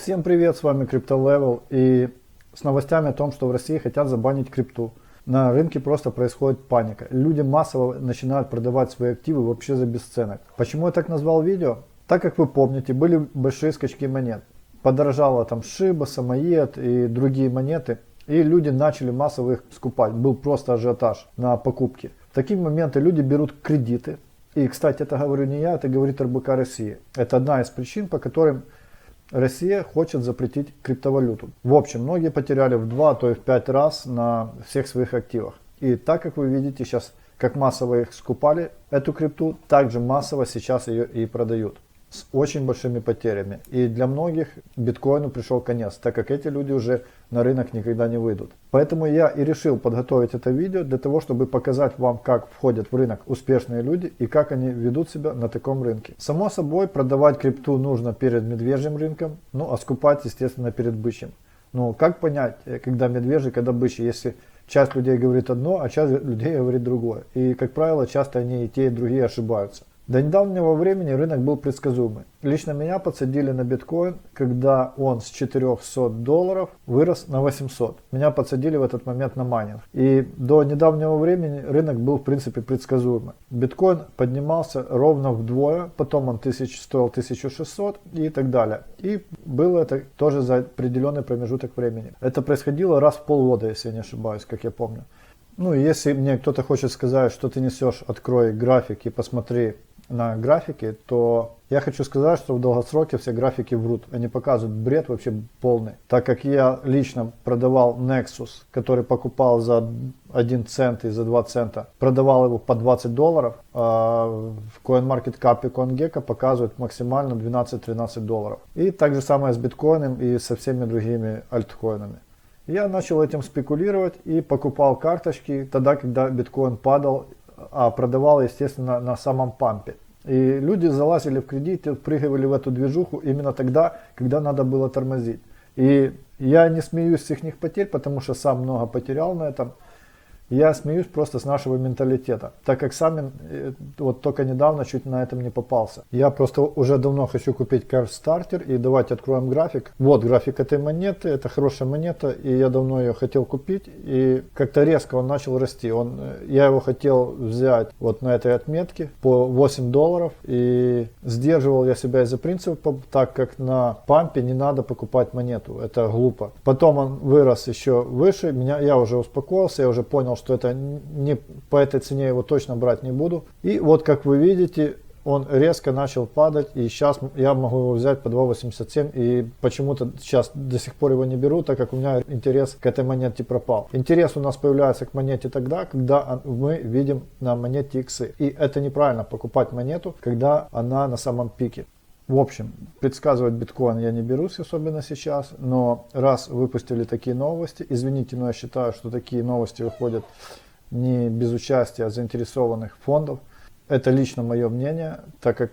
Всем привет, с вами CryptoLevel и с новостями о том, что в России хотят забанить крипту. На рынке просто происходит паника. Люди массово начинают продавать свои активы вообще за бесценок. Почему я так назвал видео? Так как вы помните, были большие скачки монет. Подорожало там Shiba, Самоед и другие монеты. И люди начали массово их скупать. Был просто ажиотаж на покупки. В такие моменты люди берут кредиты. И, кстати, это говорю не я, это говорит РБК России. Это одна из причин, по которым Россия хочет запретить криптовалюту. В общем, многие потеряли в 2, то и в 5 раз на всех своих активах. И так как вы видите сейчас, как массово их скупали, эту крипту, также массово сейчас ее и продают. С очень большими потерями. И для многих биткоину пришел конец, так как эти люди уже на рынок никогда не выйдут. Поэтому я и решил подготовить это видео для того, чтобы показать вам, как входят в рынок успешные люди и как они ведут себя на таком рынке. Само собой, продавать крипту нужно перед медвежьим рынком, ну а скупать, естественно, перед бычьим. Но как понять, когда медвежий, когда бычий, если часть людей говорит одно, а часть людей говорит другое. И, как правило, часто они и те, и другие ошибаются. До недавнего времени рынок был предсказуемый. Лично меня подсадили на биткоин, когда он с 400 долларов вырос на 800. Меня подсадили в этот момент на майнинг. И до недавнего времени рынок был в принципе предсказуемый. Биткоин поднимался ровно вдвое, потом он стоил 1600 и так далее. И было это тоже за определенный промежуток времени. Это происходило раз в полгода, если я не ошибаюсь, как я помню. Ну и если мне кто-то хочет сказать, что ты несешь, открой график и посмотри на графики, то я хочу сказать, что в долгосроке все графики врут. Они показывают бред вообще полный. Так как я лично продавал Nexus, который покупал за 1 цент и за 2 цента, продавал его по 20 долларов, а в CoinMarketCap и CoinGecko показывают максимально 12-13 долларов. И так же самое с биткоином и со всеми другими альткоинами. Я начал этим спекулировать и покупал карточки тогда, когда биткоин падал, а продавал, естественно, на самом пампе. И люди залазили в кредит, впрыгивали в эту движуху именно тогда, когда надо было тормозить. И я не смеюсь с их потерь, потому что сам много потерял на этом. Я смеюсь просто с нашего менталитета, так как сам вот только недавно чуть на этом не попался. Я просто уже давно хочу купить CardStarter, и давайте откроем график. Вот график этой монеты, это хорошая монета, и я давно ее хотел купить, и как-то резко он начал расти. Я его хотел взять вот на этой отметке по 8 долларов, и сдерживал я себя из-за принципа, так как на пампе не надо покупать монету, это глупо. Потом он вырос еще выше, я уже успокоился, я уже понял, что это не по этой цене его точно брать не буду. И вот как вы видите, он резко начал падать, и сейчас я могу его взять по 2.87, и почему-то сейчас до сих пор его не беру, так как у меня интерес к этой монете пропал. Интерес у нас появляется к монете тогда, когда мы видим на монете иксы. И это неправильно покупать монету, когда она на самом пике. В общем, предсказывать биткоин я не берусь, особенно сейчас, но раз выпустили такие новости, извините, но я считаю, что такие новости выходят не без участия заинтересованных фондов. Это лично мое мнение, так как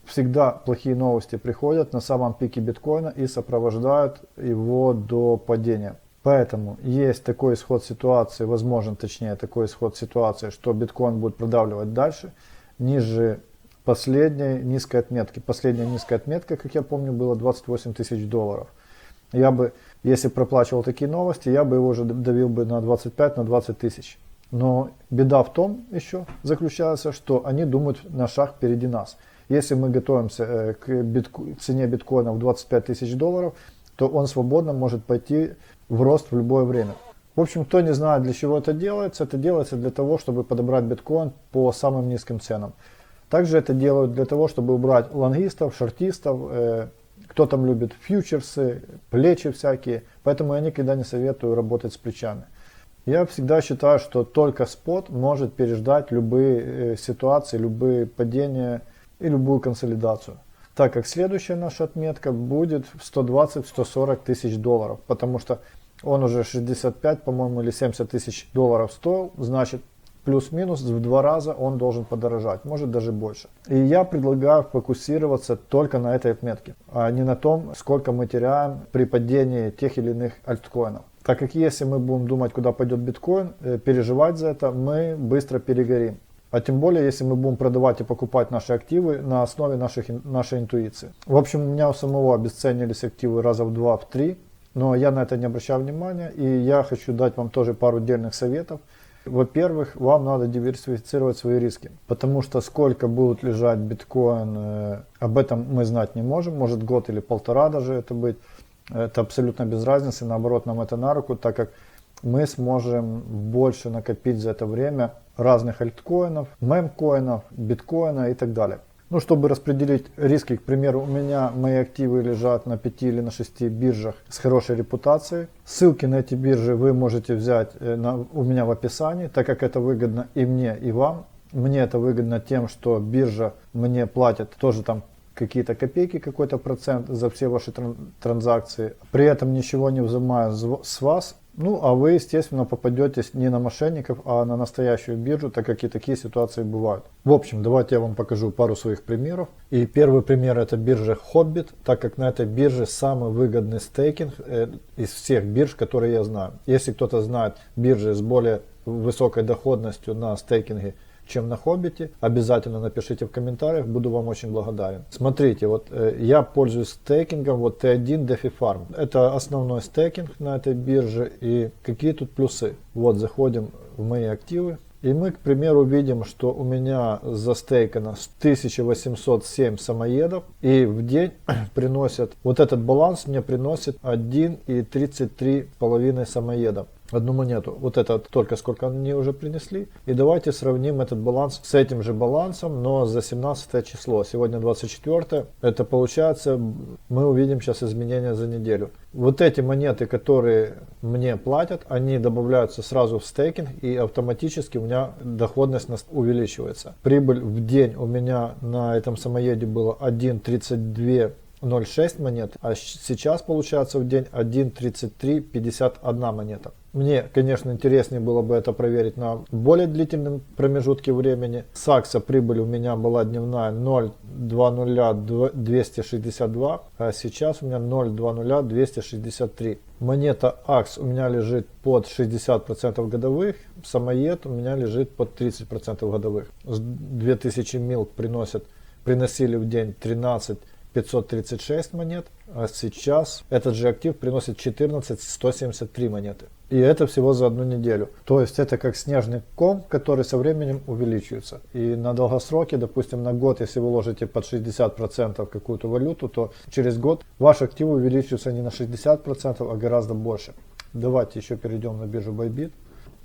всегда плохие новости приходят на самом пике биткоина и сопровождают его до падения. Поэтому есть такой исход ситуации, возможен точнее такой исход ситуации, что биткоин будет продавливать дальше, ниже последней низкой отметки. Последняя низкая отметка, как я помню, была 28 тысяч долларов. Я бы, если проплачивал такие новости, я бы его уже давил бы на 25, на 20 тысяч. Но беда в том еще заключается, что они думают на шаг впереди нас. Если мы готовимся к цене биткоина в 25 тысяч долларов, то он свободно может пойти в рост в любое время. В общем, кто не знает, для чего это делается для того, чтобы подобрать биткоин по самым низким ценам. Также это делают для того, чтобы убрать лонгистов, шортистов, кто там любит фьючерсы, плечи всякие. Поэтому я никогда не советую работать с плечами. Я всегда считаю, что только спот может переждать любые ситуации, любые падения и любую консолидацию. Так как следующая наша отметка будет в 120-140 тысяч долларов, потому что он уже 65, по-моему, или 70 тысяч долларов стоил, значит, плюс-минус в 2 раза он должен подорожать, может даже больше. И я предлагаю фокусироваться только на этой отметке, а не на том, сколько мы теряем при падении тех или иных альткоинов. Так как если мы будем думать, куда пойдет биткоин, переживать за это, мы быстро перегорим. А тем более, если мы будем продавать и покупать наши активы на основе нашей интуиции. В общем, у меня у самого обесценились активы раза в 2-3, но я на это не обращаю внимания, и я хочу дать вам тоже пару отдельных советов. Во-первых, вам надо диверсифицировать свои риски, потому что сколько будет лежать биткоин, об этом мы знать не можем, может год или полтора даже это быть, это абсолютно без разницы, наоборот нам это на руку, так как мы сможем больше накопить за это время разных альткоинов, мемкоинов, биткоина и так далее. Ну, чтобы распределить риски, к примеру, у меня мои активы лежат на 5 или на 6 биржах с хорошей репутацией. Ссылки на эти биржи вы можете взять у меня в описании, так как это выгодно и мне, и вам. Мне это выгодно тем, что биржа мне платит тоже там какие-то копейки, какой-то процент за все ваши транзакции. При этом ничего не взимая с вас. Ну, а вы, естественно, попадетесь не на мошенников, а на настоящую биржу, так как и такие ситуации бывают. В общем, давайте я вам покажу пару своих примеров. И первый пример это биржа Hobit, так как на этой бирже самый выгодный стейкинг из всех бирж, которые я знаю. Если кто-то знает биржи с более высокой доходностью на стейкинге, чем на Хоббите, обязательно напишите в комментариях, буду вам очень благодарен. Смотрите, вот я пользуюсь стейкингом, вот T1 DeFi Farm. Это основной стейкинг на этой бирже, и какие тут плюсы? Вот заходим в мои активы, и мы, к примеру, видим, что у меня застейкано 1807 самоедов, и в день приносят, вот этот баланс мне приносит 1,33,5 самоеда. Одну монету. Вот это только сколько они уже принесли. И давайте сравним этот баланс с этим же балансом, но за 17 число. Сегодня 24. Это получается, мы увидим сейчас изменения за неделю. Вот эти монеты, которые мне платят, они добавляются сразу в стейкинг, и автоматически у меня доходность увеличивается. Прибыль в день у меня на этом самоеде было 1,3206 монет, а сейчас получается в день 1,3351 монета. Мне, конечно, интереснее было бы это проверить на более длительном промежутке времени. Сакса прибыль у меня была дневная 0,20262, а сейчас у меня 0,20263. Монета АКС у меня лежит под 60% годовых, самоед у меня лежит под 30% годовых. 2000 мил приносили в день 13536 монет, а сейчас этот же актив приносит 14173 монеты. И это всего за одну неделю. То есть это как снежный ком, который со временем увеличивается. И на долгосроке, допустим на год, если вы ложите под 60% какую-то валюту, то через год ваш актив увеличивается не на 60%, а гораздо больше. Давайте еще перейдем на биржу Bybit.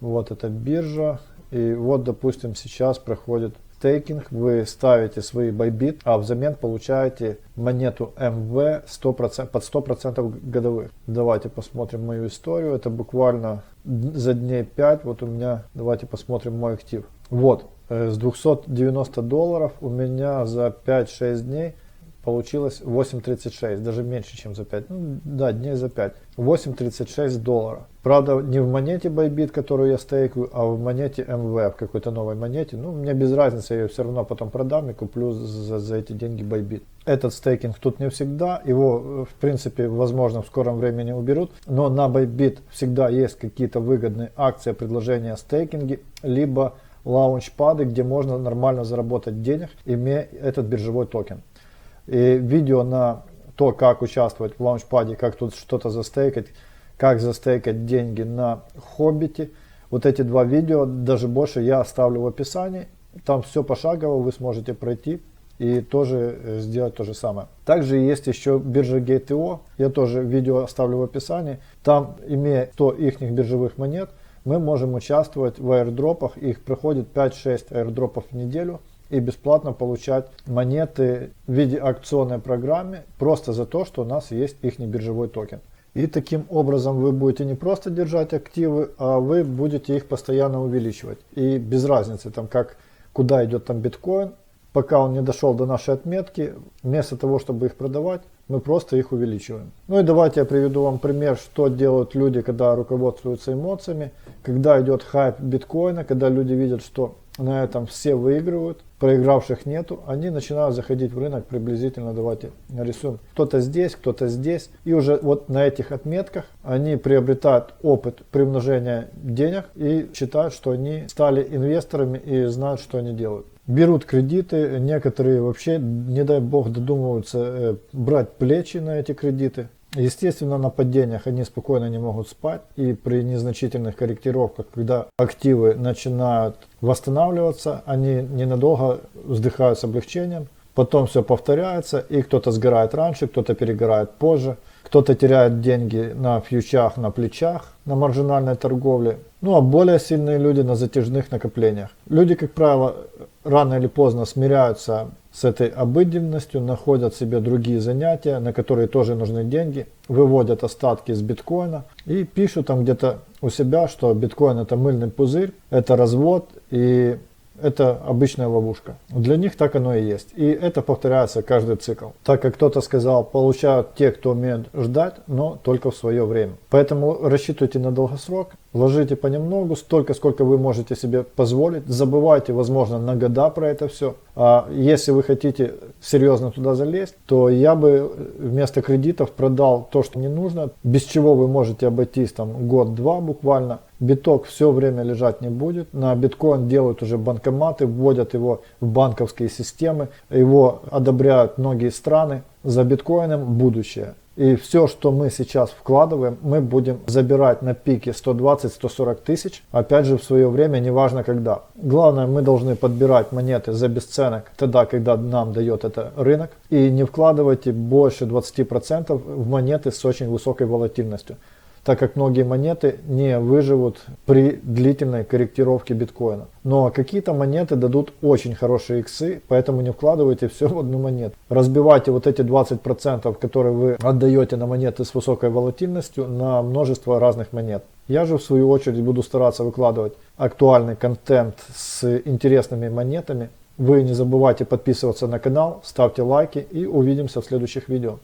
Вот эта биржа. И вот, допустим, сейчас проходит стейкинг, вы ставите свои Bybit, а взамен получаете монету МВ 100%, под 100% годовых. Давайте посмотрим мою историю. Это буквально за дней 5. Вот у меня, давайте посмотрим мой актив. Вот, с 290 долларов у меня за 5-6 дней получилось 8.36, даже меньше, чем за 5. Ну, да, дней за 5. 8.36 долларов. Правда, не в монете Bybit, которую я стейкаю, а в монете МВ, в какой-то новой монете. Ну, мне без разницы, я ее все равно потом продам и куплю за эти деньги Bybit. Этот стейкинг тут не всегда, его, в принципе, возможно, в скором времени уберут. Но на Bybit всегда есть какие-то выгодные акции, предложения о стейкинге, либо лаунчпады, где можно нормально заработать денег, имея этот биржевой токен. И видео на то, как участвовать в лаунчпаде, как тут что-то застейкать, как застейкать деньги на Хоббите. Вот эти два видео, даже больше, я оставлю в описании. Там все пошагово, вы сможете пройти и тоже сделать то же самое. Также есть еще биржа Gate.io, я тоже видео оставлю в описании. Там, имея 100 их биржевых монет, мы можем участвовать в аирдропах. Их проходит 5-6 аирдропов в неделю. И бесплатно получать монеты в виде акционной программы просто за то, что у нас есть их биржевой токен. И таким образом вы будете не просто держать активы, а вы будете их постоянно увеличивать. И без разницы, там, куда идет там биткоин, пока он не дошел до нашей отметки, вместо того, чтобы их продавать, мы просто их увеличиваем. Ну и давайте я приведу вам пример, что делают люди, когда руководствуются эмоциями, когда идет хайп биткоина, когда люди видят, что на этом все выигрывают, проигравших нету, они начинают заходить в рынок приблизительно, давайте нарисуем, кто-то здесь, и уже вот на этих отметках они приобретают опыт примножения денег и считают, что они стали инвесторами и знают, что они делают. Берут кредиты, некоторые вообще, не дай бог, додумываются брать плечи на эти кредиты. Естественно, на падениях они спокойно не могут спать, и при незначительных корректировках, когда активы начинают восстанавливаться, они ненадолго вздыхают с облегчением, потом все повторяется, и кто-то сгорает раньше, кто-то перегорает позже, кто-то теряет деньги на фьючах, на плечах, на маржинальной торговле, ну а более сильные люди на затяжных накоплениях. Люди, как правило, рано или поздно смиряются с этой обыденностью, находят себе другие занятия, на которые тоже нужны деньги, выводят остатки из биткоина и пишут там где-то у себя, что биткоин это мыльный пузырь, это развод и это обычная ловушка. Для них так оно и есть. И это повторяется каждый цикл. Так как кто-то сказал, получают те, кто умеет ждать, но только в свое время. Поэтому рассчитывайте на долгосрок, вложите понемногу, столько, сколько вы можете себе позволить. Забывайте, возможно, на года про это все. А если вы хотите серьезно туда залезть, то я бы вместо кредитов продал то, что не нужно, без чего вы можете обойтись там год-два буквально. Биток все время лежать не будет. На биткоин делают уже банкоматы, вводят его в банковские системы. Его одобряют многие страны. За биткоином будущее. И все, что мы сейчас вкладываем, мы будем забирать на пике 120-140 тысяч. Опять же, в свое время, неважно когда. Главное, мы должны подбирать монеты за бесценок тогда, когда нам дает это рынок. И не вкладывайте больше 20% в монеты с очень высокой волатильностью, так как многие монеты не выживут при длительной корректировке биткоина. Но какие-то монеты дадут очень хорошие иксы, поэтому не вкладывайте все в одну монету. Разбивайте вот эти 20%, которые вы отдаете на монеты с высокой волатильностью, на множество разных монет. Я же в свою очередь буду стараться выкладывать актуальный контент с интересными монетами. Вы не забывайте подписываться на канал, ставьте лайки и увидимся в следующих видео.